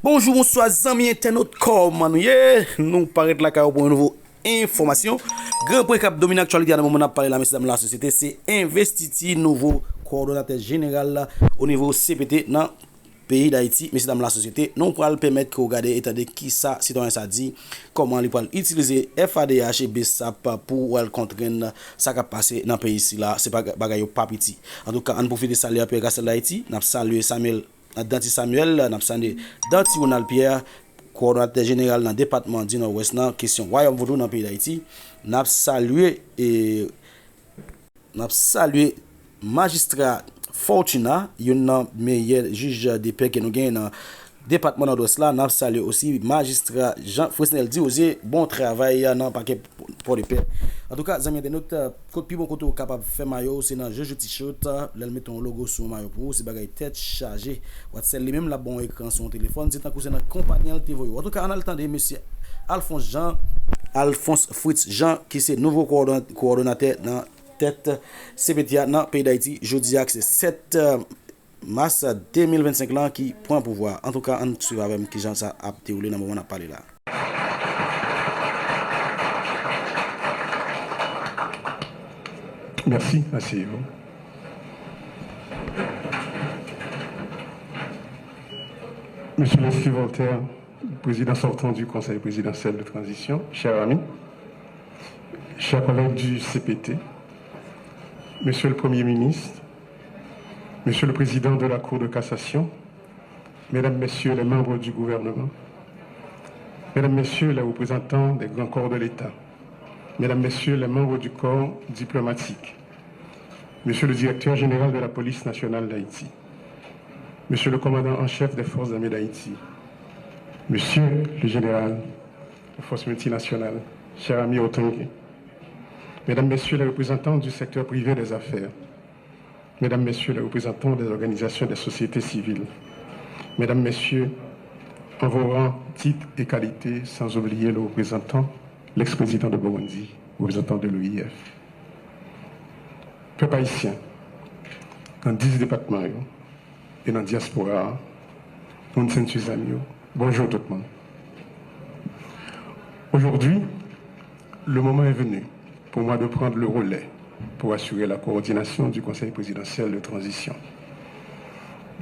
Bonjour, bonsoir, amis internautes, comment nous paraît là pour une nouvelle information. Grand point cap domine actualité à moment parler la mesdames la société, c'est investiti nouveau coordonnateur général là, au niveau CPT dans pays d'Haïti, mesdames la société, nous pourrons permettre que vous regardez état de qui ça citoyen ça dit, comment il peut utiliser FADH et BSAP pour contraindre ça qui passé dans le pays ici là, c'est pas bagaille pas petit. En tout cas, on profite de saluer Pierre Gastel d'Haïti, n'a salué Samuel Danti Samuel, n'a salué Danti Ronald Pierre, coordonnateur général dans le département du Nord-Ouest, dans question Royaume Vaudou dans le pays d'Haïti, n'a salué magistrat Fortuna, un meilleur juge de paix que nous gagnons dans le département nord-ouest là. Nous saluons aussi magistrat Jean-Fresnel Diosier, bon travail dans le paquet pour les paix. En tout cas, amis de notre côté, bon côté capable de faire maillot, c'est dans jeu t-shirt, là mettre un logo sur maillot pour c'est bagaille tête chargée. WhatsApp lui même la bon écran sur son téléphone, c'est tant que c'est dans compagnie TV. En tout cas, on a le temps de monsieur Alphonse Fritz Jean qui c'est nouveau coordonnateur dans tête CPTA dans le pays d'Haïti. Jeudi, c'est 7 mars 2025 là qui prend pouvoir. En tout cas, on suit avec qui Jean ça a déroulé dans le moment où on a parlé là. Merci, asseyez-vous. Monsieur Leslie Voltaire, président sortant du Conseil présidentiel de transition, chers amis, chers collègues du CPT, Monsieur le Premier ministre, Monsieur le Président de la Cour de cassation, Mesdames, Messieurs les membres du gouvernement, Mesdames, Messieurs les représentants des grands corps de l'État, Mesdames, Messieurs les membres du corps diplomatique, Monsieur le Directeur général de la Police nationale d'Haïti, Monsieur le Commandant en chef des Forces armées d'Haïti, Monsieur le Général des Forces multinationales, cher ami Otongue, Mesdames, Messieurs les représentants du secteur privé des affaires, Mesdames, Messieurs les représentants des organisations des sociétés civiles, Mesdames, Messieurs, en vos rangs, titres et qualités, sans oublier le représentant, l'ex-président de Burundi, représentant de l'OIF. Peuple haïtien, dans 10 départements et dans la diaspora, nous sommes tous amis. Bonjour tout le monde. Aujourd'hui, le moment est venu pour moi de prendre le relais pour assurer la coordination du Conseil présidentiel de transition.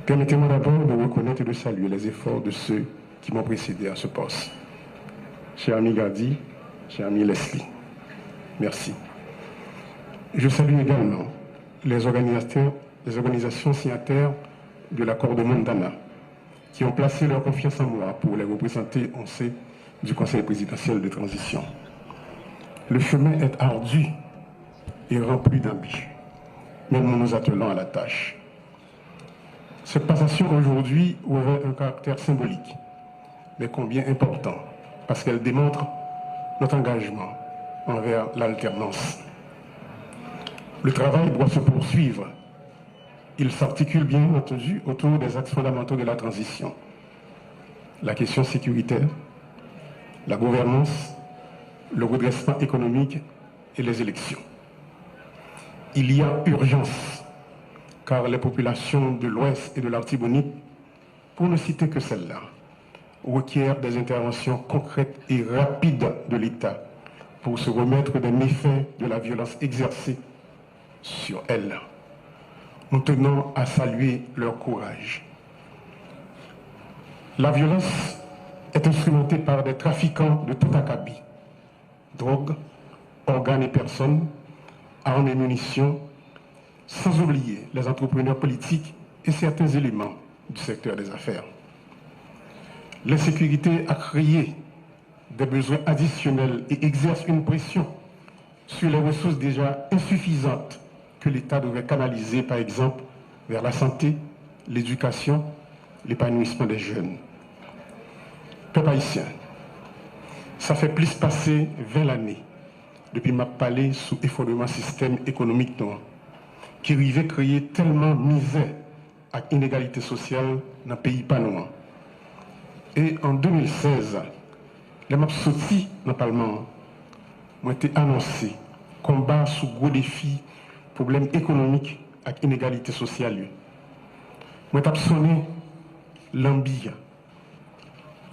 Permettez-moi d'abord de reconnaître et de saluer les efforts de ceux qui m'ont précédé à ce poste. Cher ami Gardi, cher ami Leslie, merci. Je salue également les organisations signataires de l'accord de Mondana qui ont placé leur confiance en moi pour les représenter au sein du Conseil présidentiel de transition. Le chemin est ardu et rempli d'embûches, mais nous nous attelons à la tâche. Cette passation aujourd'hui revêt un caractère symbolique, mais combien important, parce qu'elle démontre notre engagement envers l'alternance. Le travail doit se poursuivre. Il s'articule bien entendu autour des axes fondamentaux de la transition. La question sécuritaire, la gouvernance, le redressement économique et les élections. Il y a urgence, car les populations de l'Ouest et de l'Artibonite, pour ne citer que celles-là, requièrent des interventions concrètes et rapides de l'État pour se remettre des méfaits de la violence exercée sur elles. Nous tenons à saluer leur courage. La violence est instrumentée par des trafiquants de tout acabit. Drogue, organes et personnes, armes et munitions, sans oublier les entrepreneurs politiques et certains éléments du secteur des affaires. L'insécurité a créé des besoins additionnels et exerce une pression sur les ressources déjà insuffisantes que l'État devrait canaliser, par exemple, vers la santé, l'éducation, l'épanouissement des jeunes. Peuple haïtien, ça fait plus passer 20 années depuis ma palais sous effondrement système économique noir, qui arrivait créer tellement misère et inégalité sociale dans le pays panois. Et en 2016, les maps sortis dans le Parlement ont été annoncés combat sous gros défis, problèmes économiques et inégalité sociale. Moi, j'ai sonné l'ambition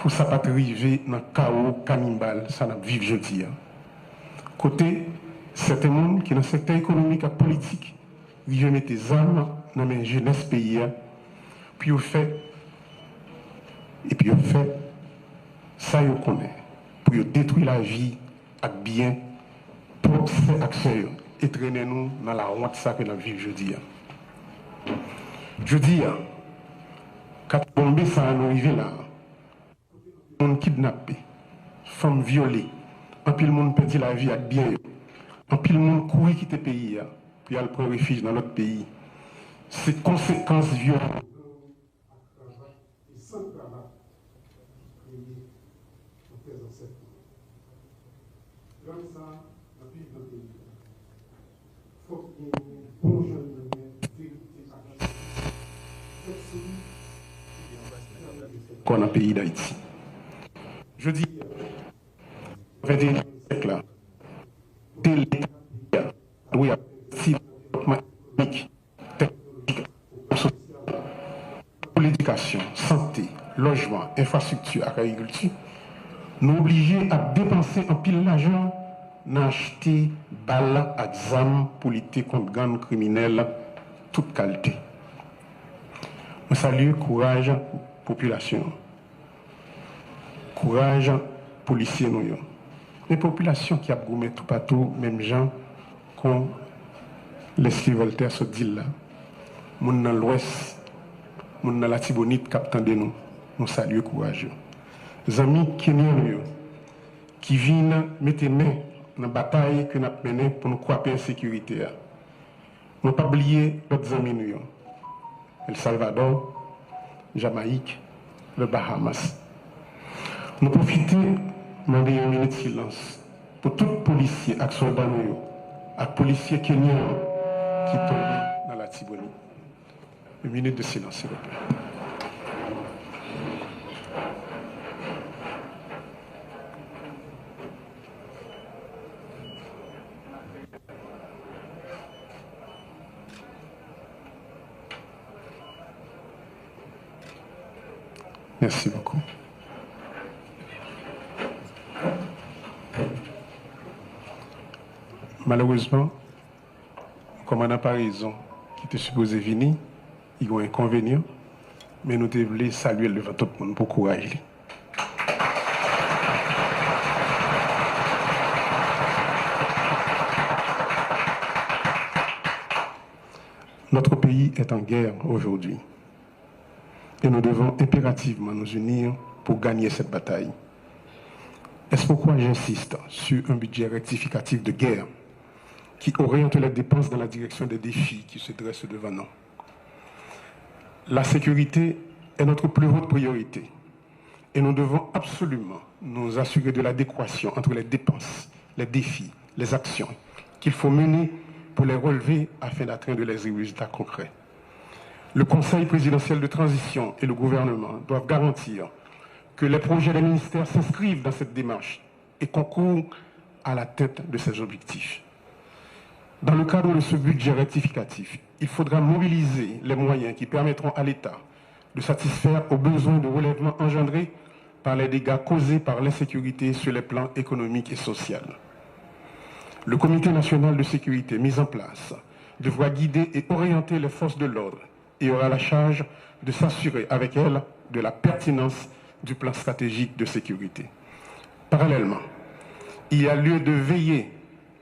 pour ça pas arriver dans le chaos cannibale, ça n'a vivre jeudi. Côté, certains monde qui dans le secteur économique et politique, ils mettent des armes dans la jeunesse pays, puis ils fait, ça ils connaissent, pour détruire la vie avec bien, pour faire action et traîner nous dans la honte ça que nous vivons jeudi. Jeudi, quand bombe ça nous arrive là, on kidnappé, femmes violées, un pile monde perdit la vie avec bien, un pile monde courir quitter le pays, puis aller prendre refuge dans notre pays. Ces conséquences violentes. Qu'on a pays d'Haïti. Je dis, 21e siècle là, oui, pour l'éducation, santé, logement, infrastructure, agriculture, nous obligés à dépenser un pile d'argent dans acheter balles à examen pour lutter contre gangs criminels toute qualité. Je salue courage population. Courage policiers nous. Les populations qui a gommé tout partout, même gens qu'on l'Esquive Voltaire se dit là. Moun dans l'ouest, moun dans la Tibonite captant de nous saluons courageux. Les amis kenyans qui viennent mettre main dans la bataille que nous avons menée pour nous croire en sécurité. Nous ne pas oublier d'autres amis nous. El Salvador, Jamaïque, le Bahamas. Nous profitons de une minute de silence pour tous les policiers et soldats et les policiers kenyans qui tombent dans la Tibonite. Une minute de silence, s'il vous plaît. Merci beaucoup. Malheureusement, comme on n'a pas raison qui était supposé venir, il y a un inconvénient, mais nous devons saluer devant tout le monde pour courage. Notre pays est en guerre aujourd'hui. Et nous devons impérativement nous unir pour gagner cette bataille. C'est pourquoi j'insiste sur un budget rectificatif de guerre qui oriente les dépenses dans la direction des défis qui se dressent devant nous. La sécurité est notre plus haute priorité et nous devons absolument nous assurer de l'adéquation entre les dépenses, les défis, les actions qu'il faut mener pour les relever afin d'atteindre les résultats concrets. Le Conseil présidentiel de transition et le gouvernement doivent garantir que les projets des ministères s'inscrivent dans cette démarche et concourent à la tête de ces objectifs. Dans le cadre de ce budget rectificatif, il faudra mobiliser les moyens qui permettront à l'État de satisfaire aux besoins de relèvement engendrés par les dégâts causés par l'insécurité sur les plans économiques et sociaux. Le Comité national de sécurité mis en place devra guider et orienter les forces de l'ordre et aura la charge de s'assurer avec elles de la pertinence du plan stratégique de sécurité. Parallèlement, il y a lieu de veiller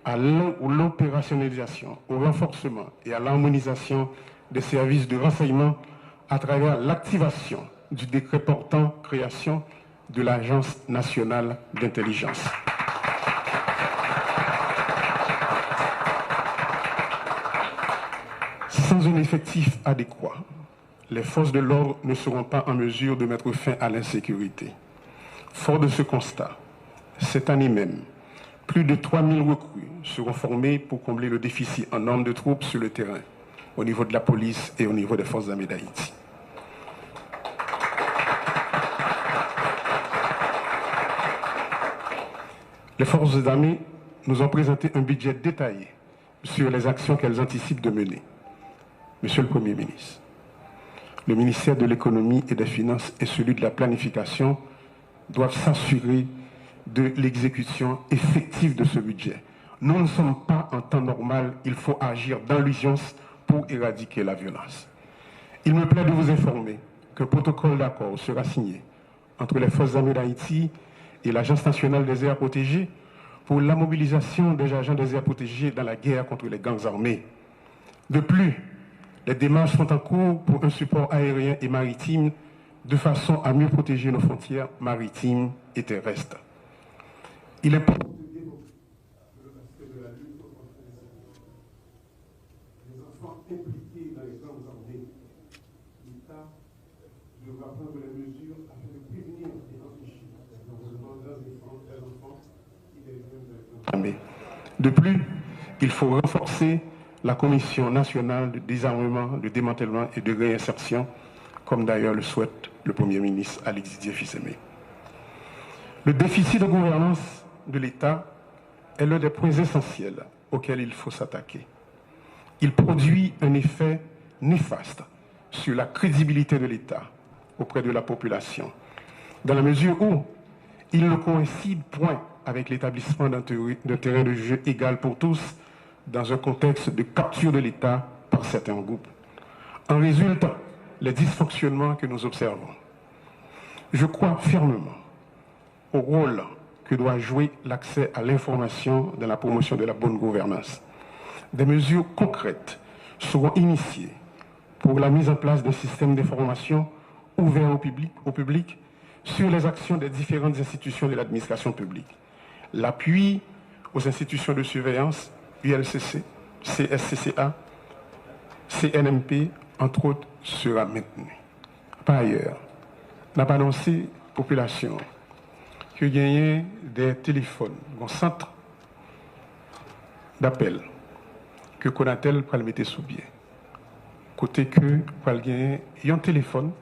à l'opérationnalisation, au renforcement et à l'harmonisation des services de renseignement à travers l'activation du décret portant création de l'Agence nationale d'intelligence. Sans un effectif adéquat, les forces de l'ordre ne seront pas en mesure de mettre fin à l'insécurité. Fort de ce constat, cette année même, plus de 3000 recrues seront formées pour combler le déficit en nombre de troupes sur le terrain, au niveau de la police et au niveau des forces armées d'Haïti. Les forces armées nous ont présenté un budget détaillé sur les actions qu'elles anticipent de mener. Monsieur le Premier ministre, le ministère de l'économie et des finances et celui de la planification doivent s'assurer de l'exécution effective de ce budget. Nous ne sommes pas en temps normal, il faut agir dans l'urgence pour éradiquer la violence. Il me plaît de vous informer qu'un protocole d'accord sera signé entre les forces armées d'Haïti et l'Agence nationale des aires protégées pour la mobilisation des agents des aires protégées dans la guerre contre les gangs armés. De plus, les démarches sont en cours pour un support aérien et maritime de façon à mieux protéger nos frontières maritimes et terrestres. Il est impliqués dans les grandes armées, l'État devra prendre les mesures afin de prévenir et empêcher l'enrôlement des enfants et des jeunes de l'armée. De plus, il faut renforcer la Commission nationale de désarmement, de démantèlement et de réinsertion, comme d'ailleurs le souhaite le Premier ministre Alexis Didier-Fils-Aimé. Le déficit de gouvernance de l'État est l'un des points essentiels auxquels il faut s'attaquer. Il produit un effet néfaste sur la crédibilité de l'État auprès de la population, dans la mesure où il ne coïncide point avec l'établissement d'un terrain de jeu égal pour tous dans un contexte de capture de l'État par certains groupes. En résultent les dysfonctionnements que nous observons. Je crois fermement au rôle que doit jouer l'accès à l'information dans la promotion de la bonne gouvernance. Des mesures concrètes seront initiées pour la mise en place d'un système d'information ouvert au public sur les actions des différentes institutions de l'administration publique. L'appui aux institutions de surveillance, ULCC, CSCCA, CNMP, entre autres, sera maintenu. Par ailleurs, on a annoncé à la population que gagner des téléphones, un centre d'appel que Conatel pour le mettre sous pied. Côté que pour gagner un téléphone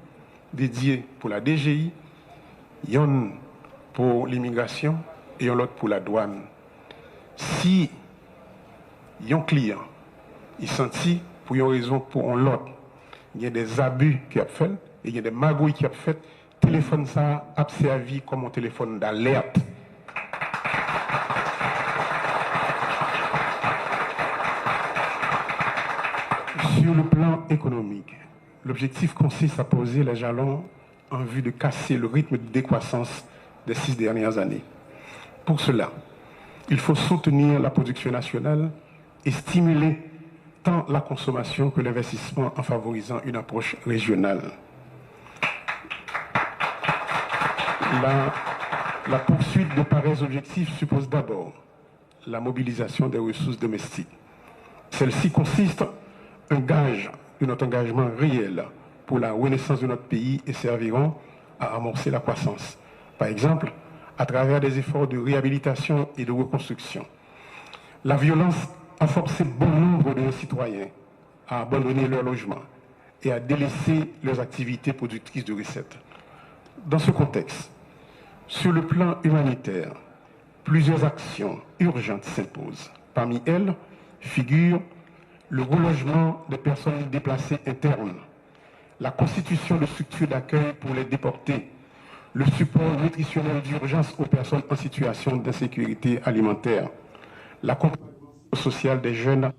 dédié pour la DGI, un pour l'immigration et l'autre pour la douane. Si un client il sentit pour une raison pour l'autre, il y a des abus qui a fait et il y a des magouilles qui a fait, téléphone ça a servi comme un téléphone d'alerte. Sur le plan économique, l'objectif consiste à poser les jalons en vue de casser le rythme de décroissance des 6 dernières années. Pour cela, il faut soutenir la production nationale et stimuler tant la consommation que l'investissement en favorisant une approche régionale. La poursuite de pareils objectifs suppose d'abord la mobilisation des ressources domestiques. Celle-ci consiste un gage de notre engagement réel pour la renaissance de notre pays et serviront à amorcer la croissance. Par exemple, à travers des efforts de réhabilitation et de reconstruction. La violence a forcé bon nombre de nos citoyens à abandonner leur logement et à délaisser leurs activités productrices de recettes. Dans ce contexte, sur le plan humanitaire, plusieurs actions urgentes s'imposent. Parmi elles figurent le relogement des personnes déplacées internes, la constitution de structures d'accueil pour les déportés, le support nutritionnel d'urgence aux personnes en situation d'insécurité alimentaire, l'accompagnement social des jeunes,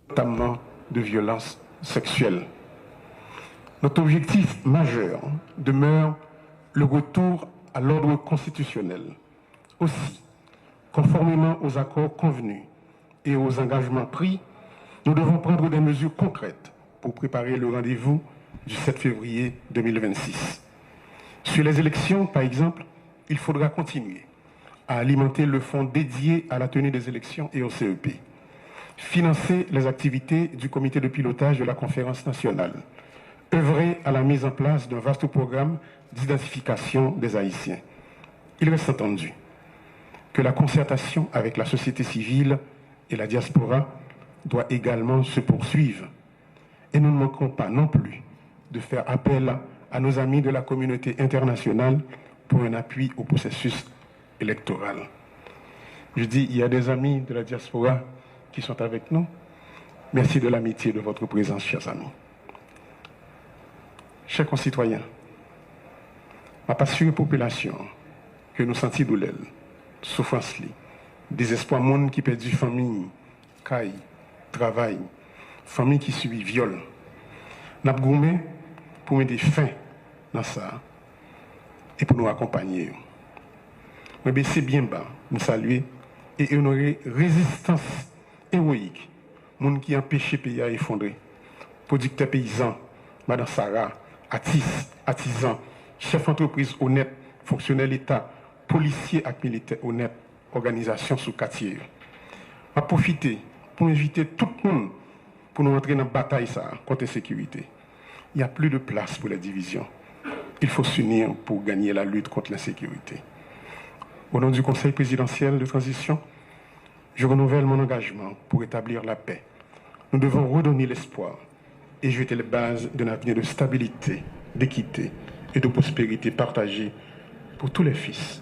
notamment de violences sexuelles. Notre objectif majeur demeure le retour à l'ordre constitutionnel. Aussi, conformément aux accords convenus et aux engagements pris, nous devons prendre des mesures concrètes pour préparer le rendez-vous du 7 février 2026. Sur les élections, par exemple, il faudra continuer à alimenter le fonds dédié à la tenue des élections et au CEP, financer les activités du comité de pilotage de la conférence nationale, œuvrer à la mise en place d'un vaste programme d'identification des Haïtiens. Il reste entendu que la concertation avec la société civile et la diaspora doit également se poursuivre. Et nous ne manquerons pas non plus de faire appel à nos amis de la communauté internationale pour un appui au processus électoral. Je dis, il y a des amis de la diaspora qui sont avec nous. Merci de l'amitié de votre présence, chers amis. Chers concitoyens, pas assurer la population que nous sentons douleur, souffrance, désespoir, monde qui perdu famille, caille, travail, famille qui subit viol. Nous avons gourmé pour mettre fin dans ça et pour nous accompagner. Mais c'est bien bas, nous saluer et honorer résistance héroïque, monde qui empêche le pays à effondrer. Producteurs paysans, Madame Sarah, artisans, chefs d'entreprise honnêtes, fonctionnaires l'État, policiers et militaires honnêtes, organisations sous quartier. Je vais profiter pour inviter tout le monde pour nous entrer dans la bataille contre l'insécurité. Il n'y a plus de place pour la division. Il faut s'unir pour gagner la lutte contre l'insécurité. Au nom du Conseil présidentiel de transition, je renouvelle mon engagement pour établir la paix. Nous devons redonner l'espoir et jeter les bases d'un avenir de stabilité, d'équité et de prospérité partagée pour tous les fils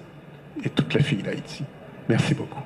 et toutes les filles d'Haïti. Merci beaucoup.